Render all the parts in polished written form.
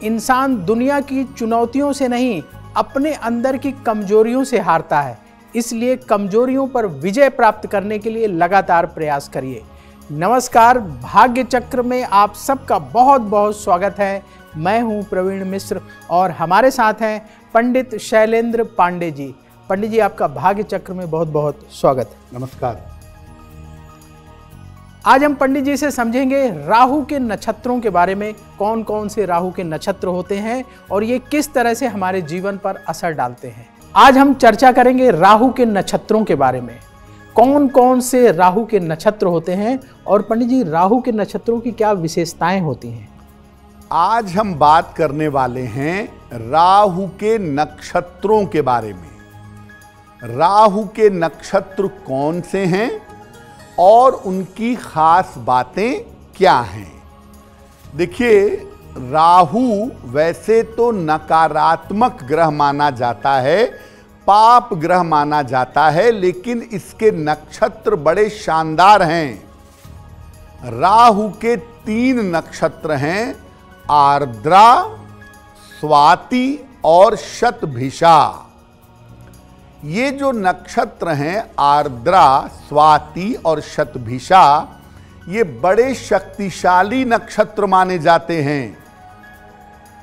इंसान दुनिया की चुनौतियों से नहीं, अपने अंदर की कमजोरियों से हारता है। इसलिए कमजोरियों पर विजय प्राप्त करने के लिए लगातार प्रयास करिए। नमस्कार, भाग्य चक्र में आप सबका बहुत बहुत स्वागत है। मैं हूं प्रवीण मिश्र और हमारे साथ हैं पंडित शैलेंद्र पांडे जी। पंडित जी, आपका भाग्य चक्र में बहुत बहुत स्वागत है। नमस्कार। आज हम पंडित जी से समझेंगे राहु के नक्षत्रों के बारे में। कौन कौन से राहु के नक्षत्र होते हैं और ये किस तरह से हमारे जीवन पर असर डालते हैं। आज हम चर्चा करेंगे राहु के नक्षत्रों के बारे में। कौन कौन से राहु के नक्षत्र होते हैं और पंडित जी राहु के नक्षत्रों की क्या विशेषताएं होती हैं। आज हम बात करने वाले हैं राहु के नक्षत्रों के बारे में। राहु के नक्षत्र कौन से हैं और उनकी खास बातें क्या हैं। देखिए, राहु वैसे तो नकारात्मक ग्रह माना जाता है, पाप ग्रह माना जाता है, लेकिन इसके नक्षत्र बड़े शानदार हैं। राहु के 3 नक्षत्र हैं, आर्द्रा, स्वाति और शतभिषा। ये जो नक्षत्र हैं आर्द्रा, स्वाति और शतभिषा, ये बड़े शक्तिशाली नक्षत्र माने जाते हैं।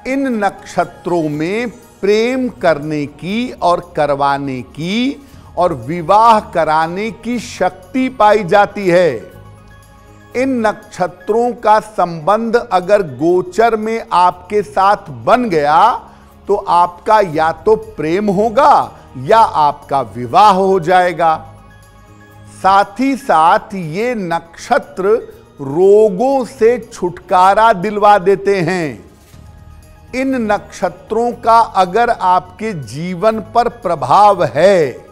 इन नक्षत्रों में प्रेम करने की और करवाने की और विवाह कराने की शक्ति पाई जाती है। इन नक्षत्रों का संबंध अगर गोचर में आपके साथ बन गया तो आपका या तो प्रेम होगा या आपका विवाह हो जाएगा। साथ ही साथ ये नक्षत्र रोगों से छुटकारा दिलवा देते हैं। इन नक्षत्रों का अगर आपके जीवन पर प्रभाव है,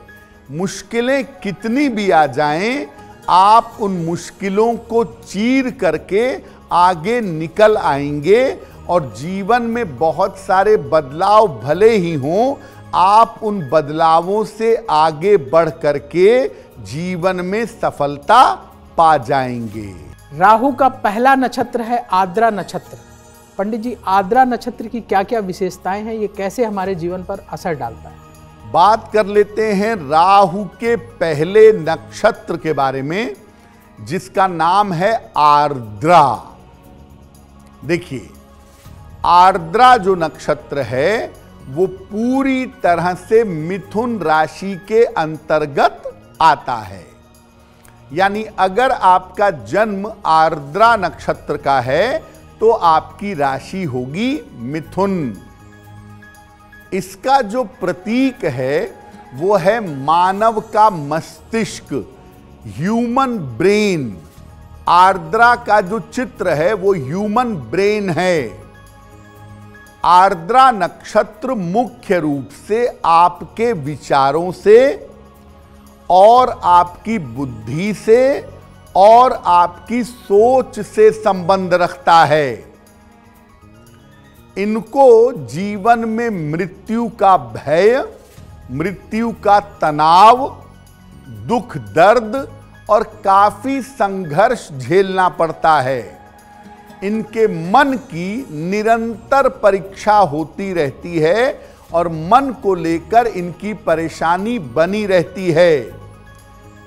मुश्किलें कितनी भी आ जाएं, आप उन मुश्किलों को चीर करके आगे निकल आएंगे और जीवन में बहुत सारे बदलाव भले ही हों, आप उन बदलावों से आगे बढ़ करके जीवन में सफलता पा जाएंगे। राहु का पहला नक्षत्र है आर्द्रा नक्षत्र। पंडित जी, आर्द्रा नक्षत्र की क्या क्या विशेषताएं हैं, ये कैसे हमारे जीवन पर असर डालता है। बात कर लेते हैं राहु के पहले नक्षत्र के बारे में, जिसका नाम है आर्द्रा। देखिए, आर्द्रा जो नक्षत्र है वो पूरी तरह से मिथुन राशि के अंतर्गत आता है। यानी अगर आपका जन्म आर्द्रा नक्षत्र का है तो आपकी राशि होगी मिथुन। इसका जो प्रतीक है वो है मानव का मस्तिष्क, ह्यूमन ब्रेन। आर्द्रा का जो चित्र है वो ह्यूमन ब्रेन है। आर्द्रा नक्षत्र मुख्य रूप से आपके विचारों से और आपकी बुद्धि से और आपकी सोच से संबंध रखता है। इनको जीवन में मृत्यु का भय, मृत्यु का तनाव, दुख दर्द और काफी संघर्ष झेलना पड़ता है। इनके मन की निरंतर परीक्षा होती रहती है और मन को लेकर इनकी परेशानी बनी रहती है।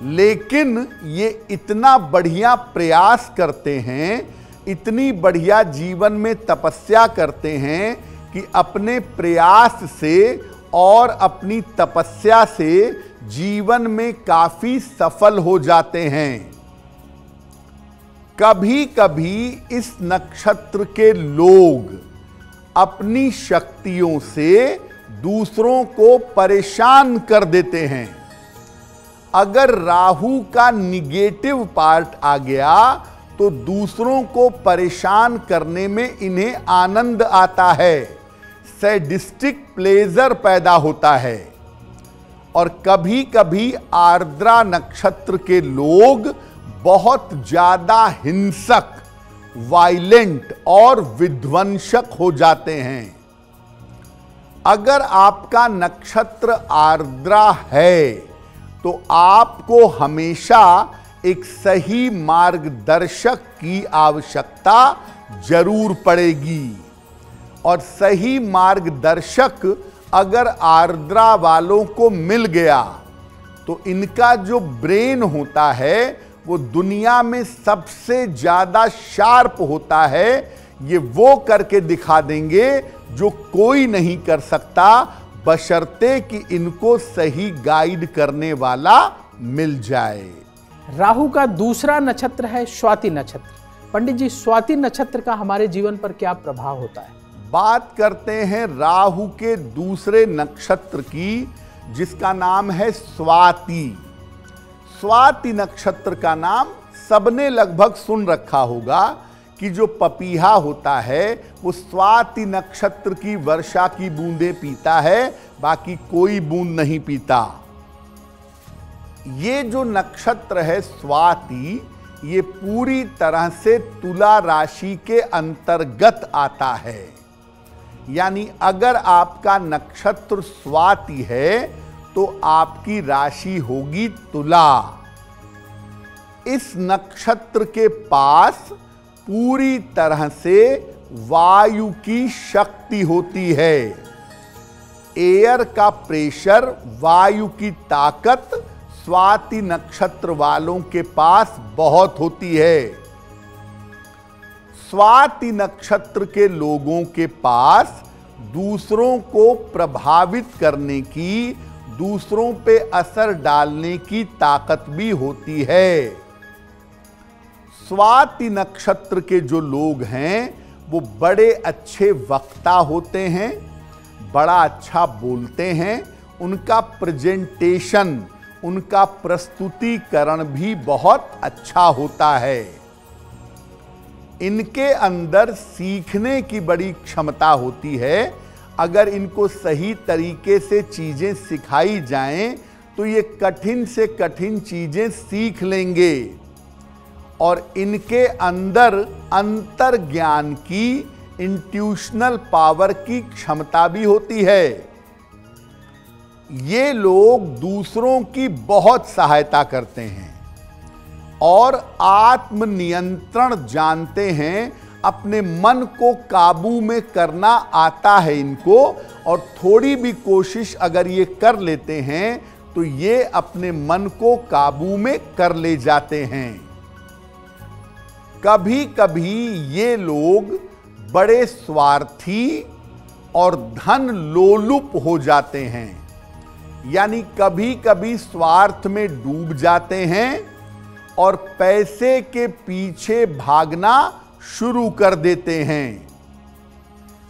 लेकिन ये इतना बढ़िया प्रयास करते हैं, इतनी बढ़िया जीवन में तपस्या करते हैं कि अपने प्रयास से और अपनी तपस्या से जीवन में काफी सफल हो जाते हैं। कभी कभी इस नक्षत्र के लोग अपनी शक्तियों से दूसरों को परेशान कर देते हैं। अगर राहु का निगेटिव पार्ट आ गया तो दूसरों को परेशान करने में इन्हें आनंद आता है, सैडिस्टिक प्लेजर पैदा होता है। और कभी कभी आर्द्रा नक्षत्र के लोग बहुत ज्यादा हिंसक, वायलेंट और विध्वंसक हो जाते हैं। अगर आपका नक्षत्र आर्द्रा है तो आपको हमेशा एक सही मार्गदर्शक की आवश्यकता जरूर पड़ेगी। और सही मार्गदर्शक अगर आर्द्रा वालों को मिल गया तो इनका जो ब्रेन होता है वो दुनिया में सबसे ज्यादा शार्प होता है। ये वो करके दिखा देंगे जो कोई नहीं कर सकता, बशर्ते कि इनको सही गाइड करने वाला मिल जाए। राहु का दूसरा नक्षत्र है स्वाति नक्षत्र। पंडित जी, स्वाति नक्षत्र का हमारे जीवन पर क्या प्रभाव होता है? बात करते हैं राहु के दूसरे नक्षत्र की, जिसका नाम है स्वाति। स्वाति नक्षत्र का नाम सबने लगभग सुन रखा होगा कि जो पपीहा होता है वो स्वाति नक्षत्र की वर्षा की बूंदें पीता है, बाकी कोई बूंद नहीं पीता। ये जो नक्षत्र है स्वाति, ये पूरी तरह से तुला राशि के अंतर्गत आता है। यानी अगर आपका नक्षत्र स्वाति है तो आपकी राशि होगी तुला। इस नक्षत्र के पास पूरी तरह से वायु की शक्ति होती है। एयर का प्रेशर, वायु की ताकत स्वाति नक्षत्र वालों के पास बहुत होती है। स्वाति नक्षत्र के लोगों के पास दूसरों को प्रभावित करने की, दूसरों पे असर डालने की ताकत भी होती है। स्वाति नक्षत्र के जो लोग हैं वो बड़े अच्छे वक्ता होते हैं, बड़ा अच्छा बोलते हैं, उनका प्रेजेंटेशन, उनका प्रस्तुतिकरण भी बहुत अच्छा होता है। इनके अंदर सीखने की बड़ी क्षमता होती है। अगर इनको सही तरीके से चीजें सिखाई जाएं तो ये कठिन से कठिन चीजें सीख लेंगे। और इनके अंदर अंतर्ज्ञान की, इंट्यूशनल पावर की क्षमता भी होती है। ये लोग दूसरों की बहुत सहायता करते हैं और आत्मनियंत्रण जानते हैं। अपने मन को काबू में करना आता है इनको, और थोड़ी भी कोशिश अगर ये कर लेते हैं तो ये अपने मन को काबू में कर ले जाते हैं। कभी कभी ये लोग बड़े स्वार्थी और धन लोलुप हो जाते हैं। यानी कभी कभी स्वार्थ में डूब जाते हैं और पैसे के पीछे भागना शुरू कर देते हैं।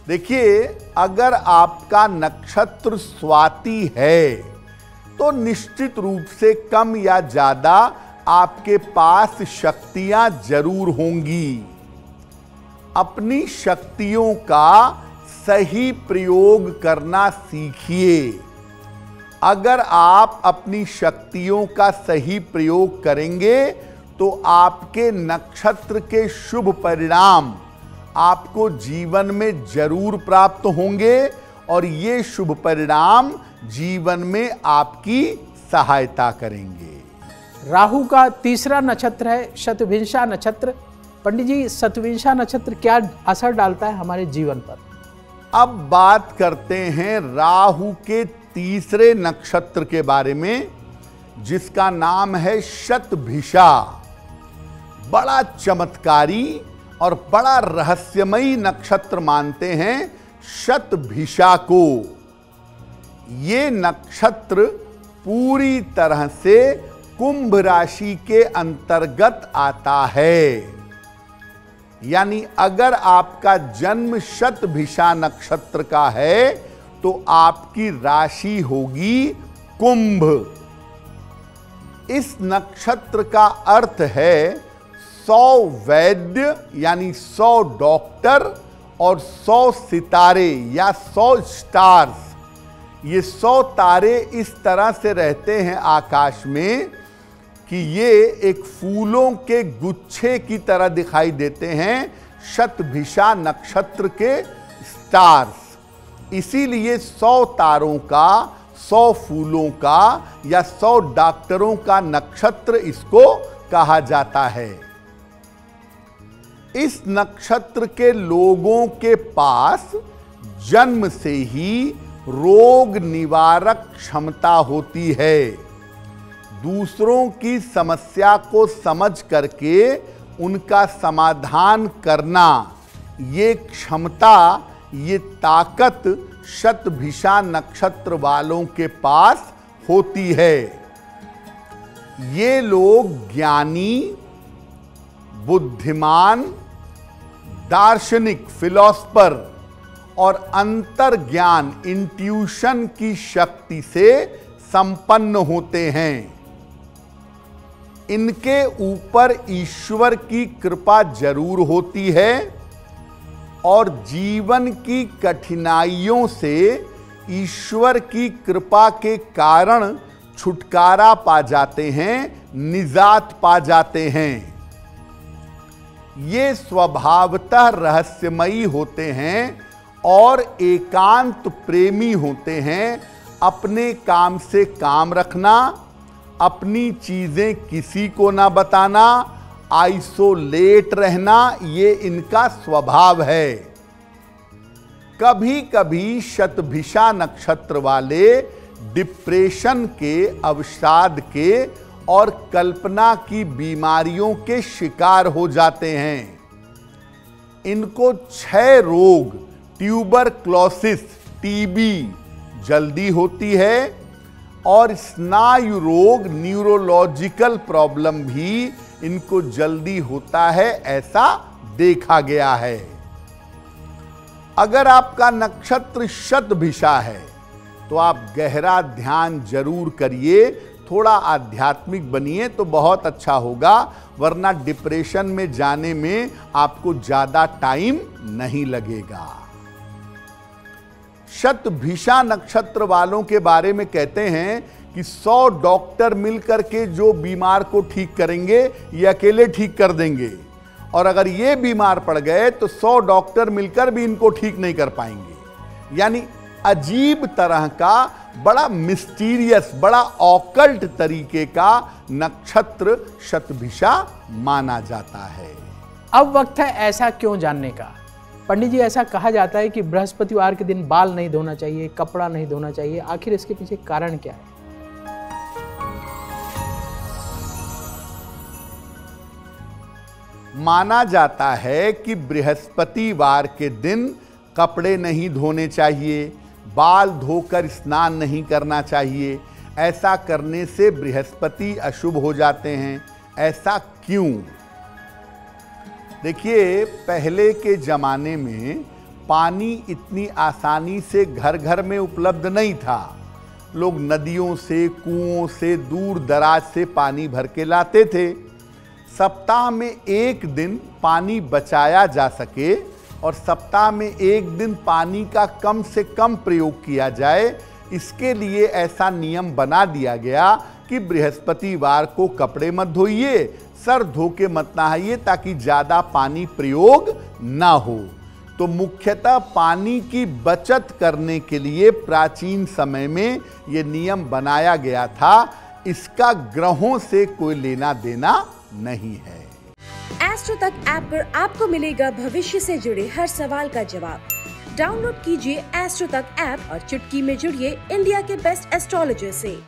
देखिए, अगर आपका नक्षत्र स्वाति है तो निश्चित रूप से कम या ज्यादा आपके पास शक्तियां जरूर होंगी। अपनी शक्तियों का सही प्रयोग करना सीखिए। अगर आप अपनी शक्तियों का सही प्रयोग करेंगे तो आपके नक्षत्र के शुभ परिणाम आपको जीवन में जरूर प्राप्त होंगे, और ये शुभ परिणाम जीवन में आपकी सहायता करेंगे। राहु का तीसरा नक्षत्र है शतभिषा नक्षत्र। पंडित जी, शतभिषा नक्षत्र क्या असर डालता है हमारे जीवन पर? अब बात करते हैं राहु के तीसरे नक्षत्र के बारे में, जिसका नाम है शतभिषा। बड़ा चमत्कारी और बड़ा रहस्यमयी नक्षत्र मानते हैं शतभिषा को। ये नक्षत्र पूरी तरह से कुंभ राशि के अंतर्गत आता है। यानी अगर आपका जन्म शतभिषा नक्षत्र का है तो आपकी राशि होगी कुंभ। इस नक्षत्र का अर्थ है 100 वैद्य, यानी 100 डॉक्टर और 100 सितारे या 100 स्टार्स। ये 100 तारे इस तरह से रहते हैं आकाश में कि ये एक फूलों के गुच्छे की तरह दिखाई देते हैं, शतभिषा नक्षत्र के स्टार्स। इसीलिए 100 तारों का, 100 फूलों का या 100 डॉक्टरों का नक्षत्र इसको कहा जाता है। इस नक्षत्र के लोगों के पास जन्म से ही रोग निवारक क्षमता होती है। दूसरों की समस्या को समझ करके उनका समाधान करना, ये क्षमता, ये ताकत शतभिषा नक्षत्र वालों के पास होती है। ये लोग ज्ञानी, बुद्धिमान, दार्शनिक, फिलॉसफर और अंतर्ज्ञान, इंट्यूशन की शक्ति से संपन्न होते हैं। इनके ऊपर ईश्वर की कृपा जरूर होती है और जीवन की कठिनाइयों से ईश्वर की कृपा के कारण छुटकारा पा जाते हैं, निजात पा जाते हैं। ये स्वभावतः रहस्यमयी होते हैं और एकांत प्रेमी होते हैं। अपने काम से काम रखना, अपनी चीजें किसी को ना बताना, आइसोलेट रहना, ये इनका स्वभाव है। कभी कभी शतभिषा नक्षत्र वाले डिप्रेशन के, अवसाद के और कल्पना की बीमारियों के शिकार हो जाते हैं। इनको क्षय रोग, ट्यूबरक्लोसिस, टीबी जल्दी होती है और स्नायु रोग, न्यूरोलॉजिकल प्रॉब्लम भी इनको जल्दी होता है, ऐसा देखा गया है। अगर आपका नक्षत्र शतभिषा है तो आप गहरा ध्यान जरूर करिए, थोड़ा आध्यात्मिक बनिए तो बहुत अच्छा होगा, वरना डिप्रेशन में जाने में आपको ज्यादा टाइम नहीं लगेगा। शतभिषा नक्षत्र वालों के बारे में कहते हैं कि 100 डॉक्टर मिलकर के जो बीमार को ठीक करेंगे, ये अकेले ठीक कर देंगे, और अगर ये बीमार पड़ गए तो 100 डॉक्टर मिलकर भी इनको ठीक नहीं कर पाएंगे। यानी अजीब तरह का, बड़ा मिस्टीरियस, बड़ा ऑकल्ट तरीके का नक्षत्र शतभिषा माना जाता है। अब वक्त है ऐसा क्यों जानने का। पंडित जी, ऐसा कहा जाता है कि बृहस्पतिवार के दिन बाल नहीं धोना चाहिए, कपड़ा नहीं धोना चाहिए, आखिर इसके पीछे कारण क्या है? माना जाता है कि बृहस्पतिवार के दिन कपड़े नहीं धोने चाहिए, बाल धोकर स्नान नहीं करना चाहिए। ऐसा करने से बृहस्पति अशुभ हो जाते हैं। ऐसा क्यों? देखिए, पहले के जमाने में पानी इतनी आसानी से घर घर में उपलब्ध नहीं था। लोग नदियों से, कुओं से, दूर दराज से पानी भर के लाते थे। सप्ताह में एक दिन पानी बचाया जा सके और सप्ताह में एक दिन पानी का कम से कम प्रयोग किया जाए, इसके लिए ऐसा नियम बना दिया गया कि बृहस्पतिवार को कपड़े मत धोइए, सर धो के मत नहाइए, ताकि ज़्यादा पानी प्रयोग ना हो। तो मुख्यतः पानी की बचत करने के लिए प्राचीन समय में ये नियम बनाया गया था। इसका ग्रहों से कोई लेना देना नहीं है। एस्ट्रो तक ऐप पर आपको मिलेगा भविष्य से जुड़े हर सवाल का जवाब। डाउनलोड कीजिए एस्ट्रो तक ऐप और चुटकी में जुड़िए इंडिया के बेस्ट एस्ट्रोलॉजर से।